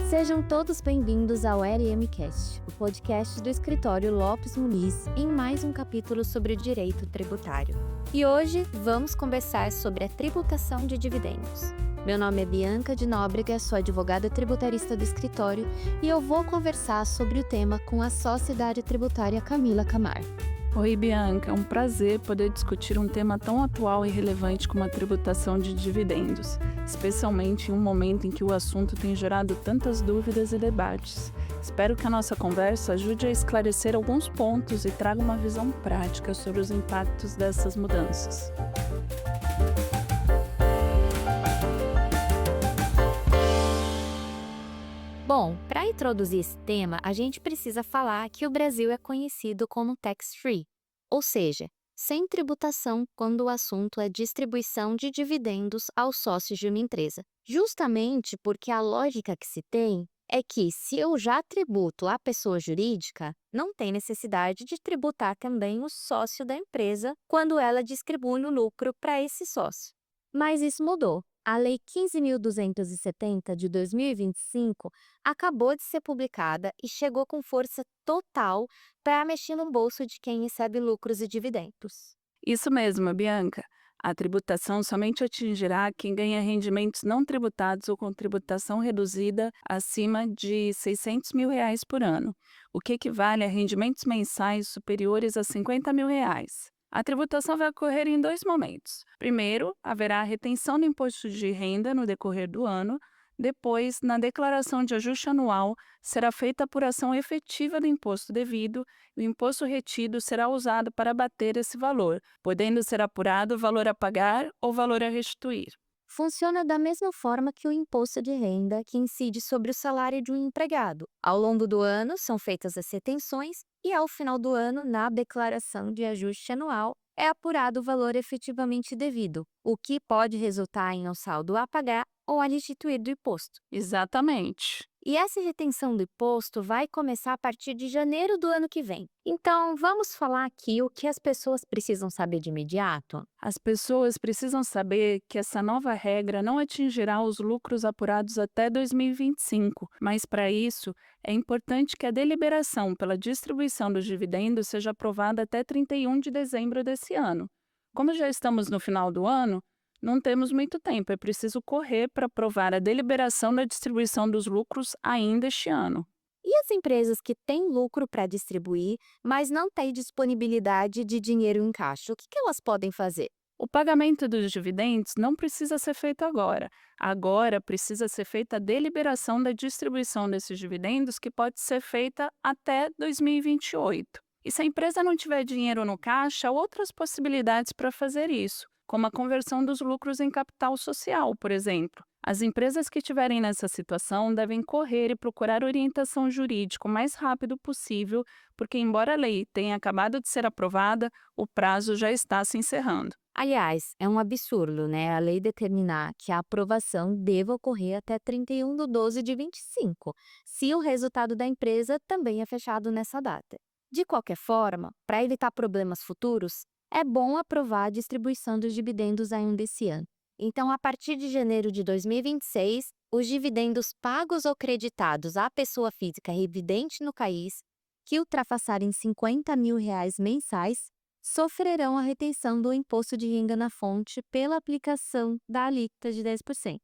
Sejam todos bem-vindos ao RMcast, o podcast do escritório Lopes Muniz, em mais um capítulo sobre direito tributário. E hoje vamos conversar sobre a tributação de dividendos. Meu nome é Bianca de Nóbrega, sou advogada tributarista do escritório e eu vou conversar sobre o tema com a sócia da área tributária Camila Camar. Oi, Bianca, é um prazer poder discutir um tema tão atual e relevante como a tributação de dividendos, especialmente em um momento em que o assunto tem gerado tantas dúvidas e debates. Espero que a nossa conversa ajude a esclarecer alguns pontos e traga uma visão prática sobre os impactos dessas mudanças. Bom, para introduzir esse tema, a gente precisa falar que o Brasil é conhecido como tax-free, ou seja, sem tributação quando o assunto é distribuição de dividendos aos sócios de uma empresa. Justamente porque a lógica que se tem é que, se eu já tributo a pessoa jurídica, não tem necessidade de tributar também o sócio da empresa quando ela distribui o lucro para esse sócio. Mas isso mudou. A Lei 15.270 de 2025 acabou de ser publicada e chegou com força total para mexer no bolso de quem recebe lucros e dividendos. Isso mesmo, Bianca. A tributação somente atingirá quem ganha rendimentos não tributados ou com tributação reduzida acima de R$ 600 mil por ano, o que equivale a rendimentos mensais superiores a R$ 50 mil. A tributação vai ocorrer em dois momentos. Primeiro, haverá a retenção do imposto de renda no decorrer do ano. Depois, na declaração de ajuste anual, será feita a apuração efetiva do imposto devido e o imposto retido será usado para abater esse valor, podendo ser apurado o valor a pagar ou o valor a restituir. Funciona da mesma forma que o imposto de renda que incide sobre o salário de um empregado. Ao longo do ano, são feitas as retenções e, ao final do ano, na declaração de ajuste anual, é apurado o valor efetivamente devido, o que pode resultar em um saldo a pagar ou a restituir do imposto. Exatamente. E essa retenção do imposto vai começar a partir de janeiro do ano que vem. Então, vamos falar aqui o que as pessoas precisam saber de imediato? As pessoas precisam saber que essa nova regra não atingirá os lucros apurados até 2025, mas para isso é importante que a deliberação pela distribuição dos dividendos seja aprovada até 31 de dezembro desse ano. Como já estamos no final do ano, não temos muito tempo, é preciso correr para aprovar a deliberação da distribuição dos lucros ainda este ano. E as empresas que têm lucro para distribuir, mas não têm disponibilidade de dinheiro em caixa, o que elas podem fazer? O pagamento dos dividendos não precisa ser feito agora. Agora precisa ser feita a deliberação da distribuição desses dividendos, que pode ser feita até 2028. E se a empresa não tiver dinheiro no caixa, há outras possibilidades para fazer isso, como a conversão dos lucros em capital social, por exemplo. As empresas que estiverem nessa situação devem correr e procurar orientação jurídica o mais rápido possível, porque, embora a lei tenha acabado de ser aprovada, o prazo já está se encerrando. Aliás, é um absurdo, né? A lei determinar que a aprovação deva ocorrer até 31/12/25, se o resultado da empresa também é fechado nessa data. De qualquer forma, para evitar problemas futuros, é bom aprovar a distribuição dos dividendos ainda esse ano. Então, a partir de janeiro de 2026, os dividendos pagos ou creditados à pessoa física residente no país, que ultrapassarem R$ 50 mil mensais, sofrerão a retenção do imposto de renda na fonte pela aplicação da alíquota de 10%.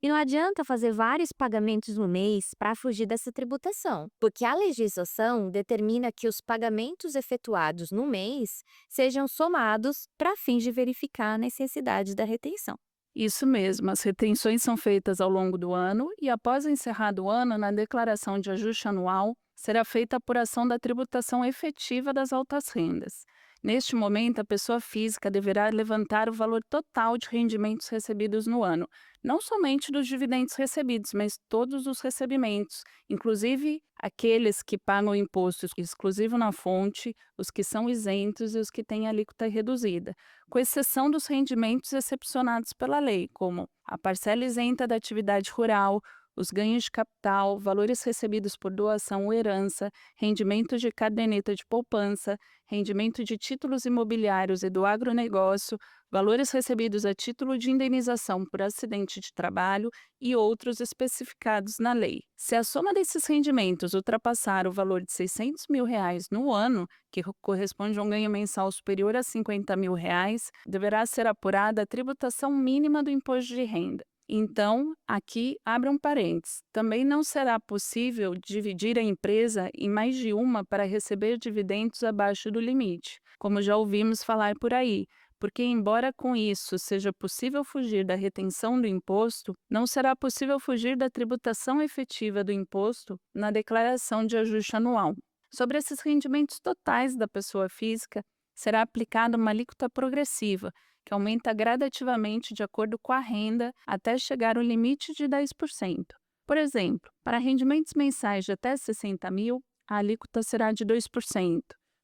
E não adianta fazer vários pagamentos no mês para fugir dessa tributação, porque a legislação determina que os pagamentos efetuados no mês sejam somados para fins de verificar a necessidade da retenção. Isso mesmo, as retenções são feitas ao longo do ano e, após encerrado o ano, na declaração de ajuste anual, será feita a apuração da tributação efetiva das altas rendas. Neste momento, a pessoa física deverá levantar o valor total de rendimentos recebidos no ano, não somente dos dividendos recebidos, mas todos os recebimentos, inclusive aqueles que pagam imposto exclusivo na fonte, os que são isentos e os que têm alíquota reduzida, com exceção dos rendimentos excepcionados pela lei, como a parcela isenta da atividade rural, os ganhos de capital, valores recebidos por doação ou herança, rendimento de caderneta de poupança, rendimento de títulos imobiliários e do agronegócio, valores recebidos a título de indenização por acidente de trabalho e outros especificados na lei. Se a soma desses rendimentos ultrapassar o valor de R$ 600.000 no ano, que corresponde a um ganho mensal superior a R$ 50.000, deverá ser apurada a tributação mínima do imposto de renda. Então, aqui abre um parênteses. Também não será possível dividir a empresa em mais de uma para receber dividendos abaixo do limite, como já ouvimos falar por aí, porque, embora com isso seja possível fugir da retenção do imposto, não será possível fugir da tributação efetiva do imposto na declaração de ajuste anual. Sobre esses rendimentos totais da pessoa física, será aplicada uma alíquota progressiva, que aumenta gradativamente de acordo com a renda até chegar ao limite de 10%. Por exemplo, para rendimentos mensais de até 60.000, a alíquota será de 2%.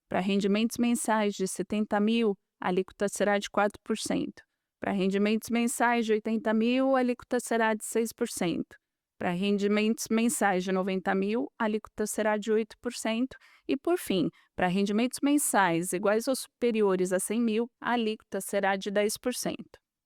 Para rendimentos mensais de 70.000, a alíquota será de 4%. Para rendimentos mensais de 80.000, a alíquota será de 6%. Para rendimentos mensais de 90.000, a alíquota será de 8%. E, por fim, para rendimentos mensais iguais ou superiores a 100.000, a alíquota será de 10%.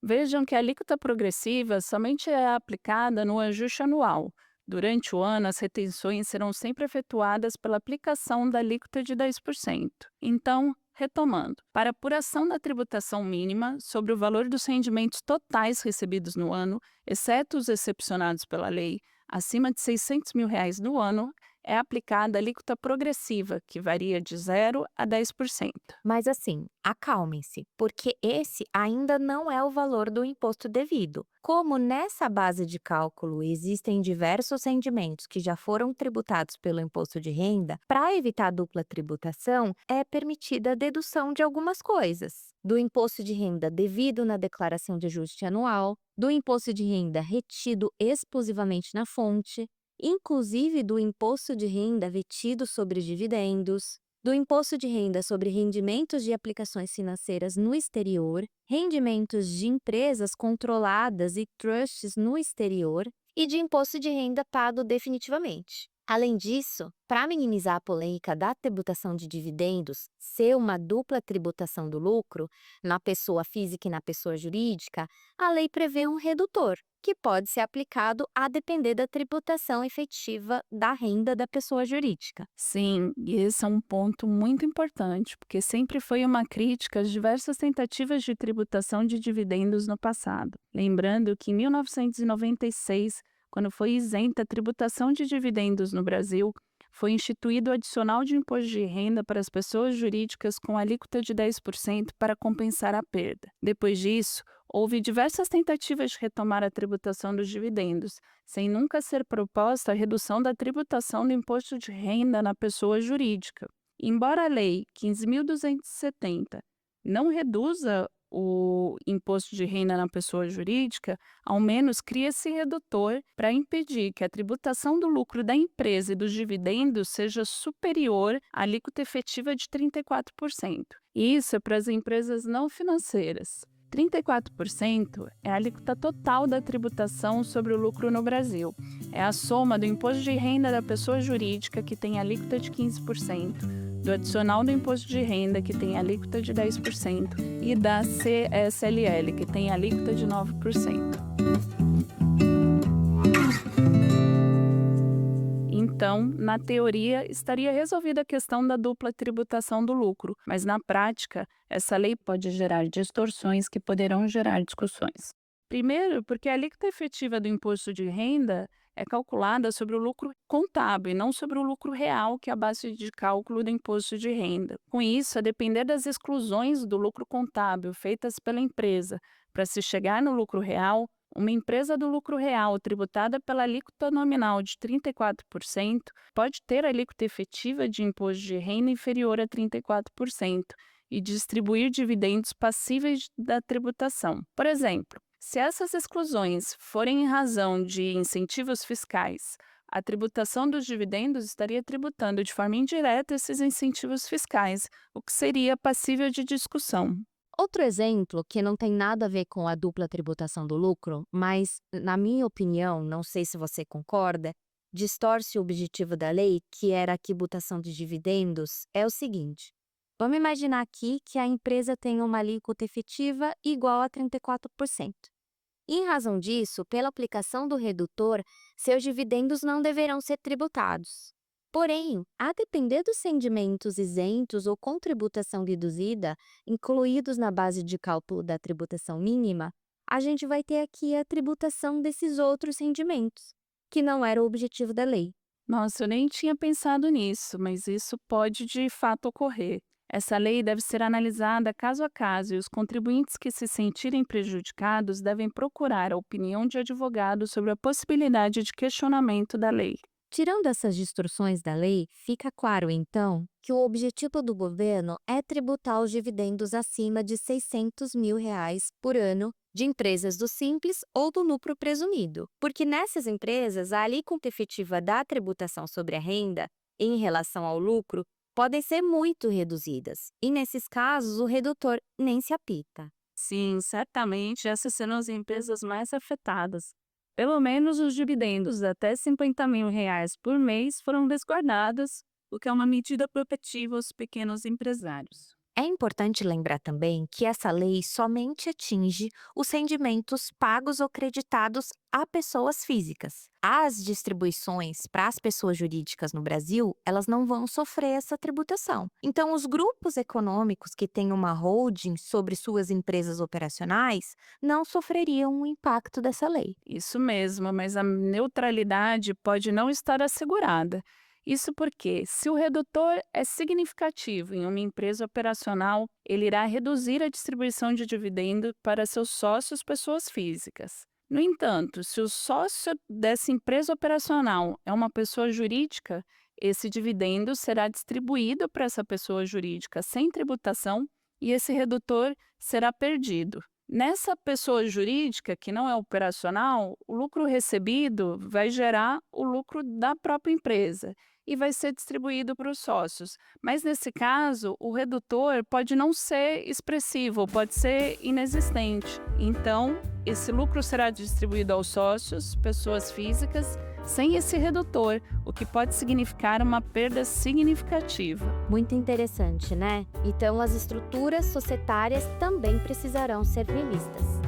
Vejam que a alíquota progressiva somente é aplicada no ajuste anual. Durante o ano, as retenções serão sempre efetuadas pela aplicação da alíquota de 10%. Então, retomando, para apuração da tributação mínima sobre o valor dos rendimentos totais recebidos no ano, exceto os excepcionados pela lei, acima de R$ 600.000 no ano, é aplicada a alíquota progressiva, que varia de 0 a 10%. Mas assim, acalmem-se, porque esse ainda não é o valor do imposto devido. Como nessa base de cálculo existem diversos rendimentos que já foram tributados pelo imposto de renda, para evitar dupla tributação, é permitida a dedução de algumas coisas. Do imposto de renda devido na declaração de ajuste anual, do imposto de renda retido exclusivamente na fonte, inclusive do imposto de renda retido sobre dividendos, do imposto de renda sobre rendimentos de aplicações financeiras no exterior, rendimentos de empresas controladas e trusts no exterior e de imposto de renda pago definitivamente. Além disso, para minimizar a polêmica da tributação de dividendos ser uma dupla tributação do lucro, na pessoa física e na pessoa jurídica, a lei prevê um redutor, que pode ser aplicado a depender da tributação efetiva da renda da pessoa jurídica. Sim, e esse é um ponto muito importante, porque sempre foi uma crítica às diversas tentativas de tributação de dividendos no passado. Lembrando que em 1996, quando foi isenta a tributação de dividendos no Brasil, foi instituído o adicional de imposto de renda para as pessoas jurídicas com alíquota de 10% para compensar a perda. Depois disso, houve diversas tentativas de retomar a tributação dos dividendos, sem nunca ser proposta a redução da tributação do imposto de renda na pessoa jurídica. Embora a Lei 15.270 não reduza o imposto de renda na pessoa jurídica, ao menos cria esse redutor para impedir que a tributação do lucro da empresa e dos dividendos seja superior à alíquota efetiva de 34%. Isso é para as empresas não financeiras. 34% é a alíquota total da tributação sobre o lucro no Brasil. É a soma do imposto de renda da pessoa jurídica, que tem alíquota de 15%, do adicional do imposto de renda, que tem alíquota de 10%, e da CSLL, que tem alíquota de 9%. Então, na teoria, estaria resolvida a questão da dupla tributação do lucro, mas na prática, essa lei pode gerar distorções que poderão gerar discussões. Primeiro, porque a alíquota efetiva do imposto de renda é calculada sobre o lucro contábil e não sobre o lucro real, que é a base de cálculo do imposto de renda. Com isso, a depender das exclusões do lucro contábil feitas pela empresa para se chegar no lucro real, uma empresa do lucro real tributada pela alíquota nominal de 34% pode ter alíquota efetiva de imposto de renda inferior a 34% e distribuir dividendos passíveis da tributação. Por exemplo, se essas exclusões forem em razão de incentivos fiscais, a tributação dos dividendos estaria tributando de forma indireta esses incentivos fiscais, o que seria passível de discussão. Outro exemplo, que não tem nada a ver com a dupla tributação do lucro, mas, na minha opinião, não sei se você concorda, distorce o objetivo da lei, que era a tributação de dividendos, é o seguinte: vamos imaginar aqui que a empresa tem uma alíquota efetiva igual a 34%. Em razão disso, pela aplicação do redutor, seus dividendos não deverão ser tributados. Porém, a depender dos rendimentos isentos ou com tributação reduzida, incluídos na base de cálculo da tributação mínima, a gente vai ter aqui a tributação desses outros rendimentos, que não era o objetivo da lei. Nossa, eu nem tinha pensado nisso, mas isso pode de fato ocorrer. Essa lei deve ser analisada caso a caso e os contribuintes que se sentirem prejudicados devem procurar a opinião de advogados sobre a possibilidade de questionamento da lei. Tirando essas distorções da lei, fica claro, então, que o objetivo do governo é tributar os dividendos acima de R$ 600 mil por ano de empresas do Simples ou do lucro presumido, porque nessas empresas a alíquota efetiva da tributação sobre a renda, em relação ao lucro, podem ser muito reduzidas, e nesses casos o redutor nem se apita. Sim, certamente essas serão as empresas mais afetadas. Pelo menos os dividendos até R$ 50 mil por mês foram resguardados, o que é uma medida protetiva aos pequenos empresários. É importante lembrar também que essa lei somente atinge os rendimentos pagos ou creditados a pessoas físicas. As distribuições para as pessoas jurídicas no Brasil, elas não vão sofrer essa tributação. Então, os grupos econômicos que têm uma holding sobre suas empresas operacionais não sofreriam o impacto dessa lei. Isso mesmo, mas a neutralidade pode não estar assegurada. Isso porque, se o redutor é significativo em uma empresa operacional, ele irá reduzir a distribuição de dividendo para seus sócios pessoas físicas. No entanto, se o sócio dessa empresa operacional é uma pessoa jurídica, esse dividendo será distribuído para essa pessoa jurídica sem tributação e esse redutor será perdido. Nessa pessoa jurídica, que não é operacional, o lucro recebido vai gerar o lucro da própria empresa e vai ser distribuído para os sócios. Mas, nesse caso, o redutor pode não ser expressivo, pode ser inexistente. Então, esse lucro será distribuído aos sócios, pessoas físicas, sem esse redutor, o que pode significar uma perda significativa. Muito interessante, né? Então, as estruturas societárias também precisarão ser revistas.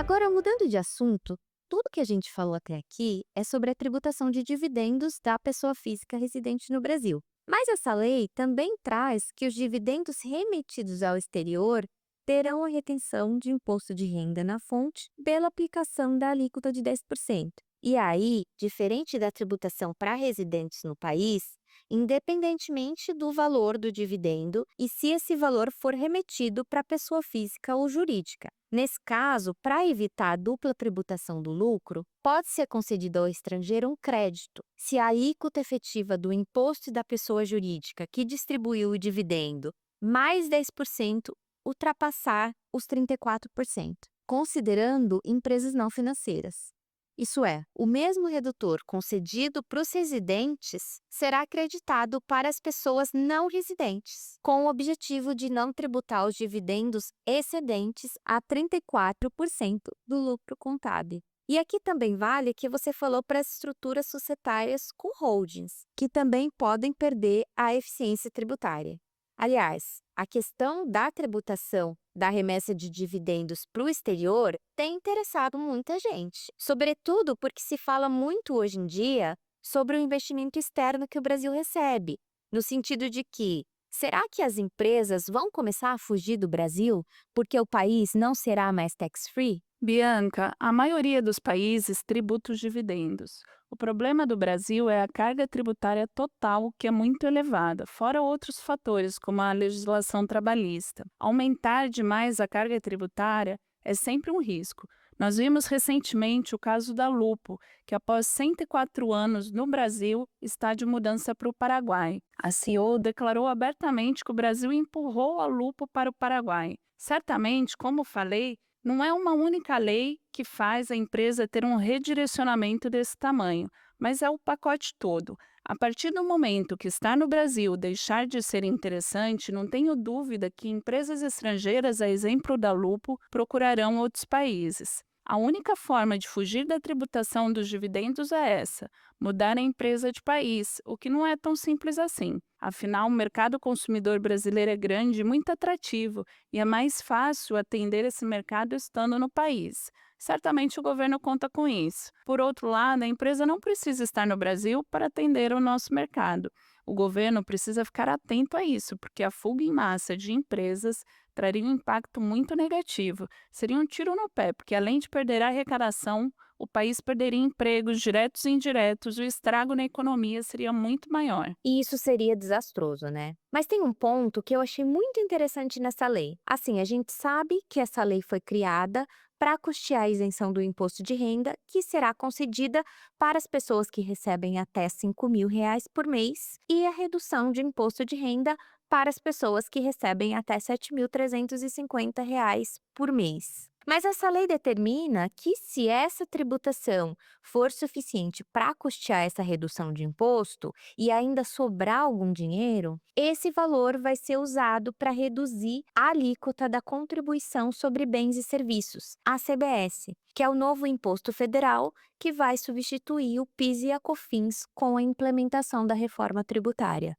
Agora, mudando de assunto, tudo que a gente falou até aqui é sobre a tributação de dividendos da pessoa física residente no Brasil. Mas essa lei também traz que os dividendos remetidos ao exterior terão a retenção de imposto de renda na fonte pela aplicação da alíquota de 10%. E aí, diferente da tributação para residentes no país, independentemente do valor do dividendo e se esse valor for remetido para pessoa física ou jurídica. Nesse caso, para evitar a dupla tributação do lucro, pode ser concedido ao estrangeiro um crédito, se a alíquota efetiva do imposto da pessoa jurídica que distribuiu o dividendo mais 10% ultrapassar os 34%, considerando empresas não financeiras. Isso é, o mesmo redutor concedido para os residentes será acreditado para as pessoas não residentes, com o objetivo de não tributar os dividendos excedentes a 34% do lucro contábil. E aqui também vale que você falou para as estruturas societárias com holdings, que também podem perder a eficiência tributária. Aliás, a questão da tributação da remessa de dividendos para o exterior tem interessado muita gente, sobretudo porque se fala muito hoje em dia sobre o investimento externo que o Brasil recebe, no sentido de que, será que as empresas vão começar a fugir do Brasil porque o país não será mais tax-free? Bianca, a maioria dos países tributa os dividendos. O problema do Brasil é a carga tributária total, que é muito elevada, fora outros fatores, como a legislação trabalhista. Aumentar demais a carga tributária é sempre um risco. Nós vimos recentemente o caso da Lupo, que após 104 anos no Brasil, está de mudança para o Paraguai. A CEO declarou abertamente que o Brasil empurrou a Lupo para o Paraguai. Certamente, como falei, não é uma única lei que faz a empresa ter um redirecionamento desse tamanho, mas é o pacote todo. A partir do momento que estar no Brasil deixar de ser interessante, não tenho dúvida que empresas estrangeiras, a exemplo da Lupo, procurarão outros países. A única forma de fugir da tributação dos dividendos é essa: mudar a empresa de país, o que não é tão simples assim. Afinal, o mercado consumidor brasileiro é grande e muito atrativo, e é mais fácil atender esse mercado estando no país. Certamente o governo conta com isso. Por outro lado, a empresa não precisa estar no Brasil para atender o nosso mercado. O governo precisa ficar atento a isso, porque a fuga em massa de empresas traria um impacto muito negativo. Seria um tiro no pé, porque além de perder a arrecadação, o país perderia empregos diretos e indiretos, o estrago na economia seria muito maior. E isso seria desastroso, né? Mas tem um ponto que eu achei muito interessante nessa lei. Assim, a gente sabe que essa lei foi criada para custear a isenção do imposto de renda, que será concedida para as pessoas que recebem até R$ 5.000 por mês, e a redução de imposto de renda para as pessoas que recebem até R$ 7.350 por mês. Mas essa lei determina que, se essa tributação for suficiente para custear essa redução de imposto e ainda sobrar algum dinheiro, esse valor vai ser usado para reduzir a alíquota da Contribuição sobre Bens e Serviços, a CBS, que é o novo imposto federal que vai substituir o PIS e a COFINS com a implementação da reforma tributária.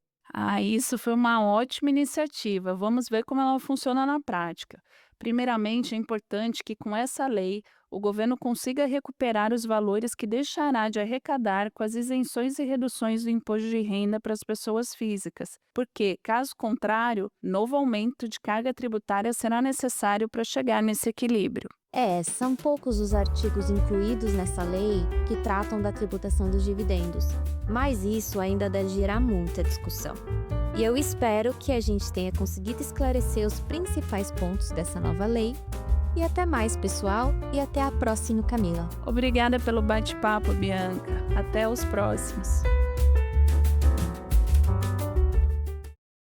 Isso foi uma ótima iniciativa. Vamos ver como ela funciona na prática. Primeiramente, é importante que, com essa lei, o governo consiga recuperar os valores que deixará de arrecadar com as isenções e reduções do imposto de renda para as pessoas físicas, porque, caso contrário, novo aumento de carga tributária será necessário para chegar nesse equilíbrio. São poucos os artigos incluídos nessa lei que tratam da tributação dos dividendos, mas isso ainda deve gerar muita discussão. E eu espero que a gente tenha conseguido esclarecer os principais pontos dessa nova lei. E até mais, pessoal, e até a próxima, Camila. Obrigada pelo bate-papo, Bianca. Até os próximos.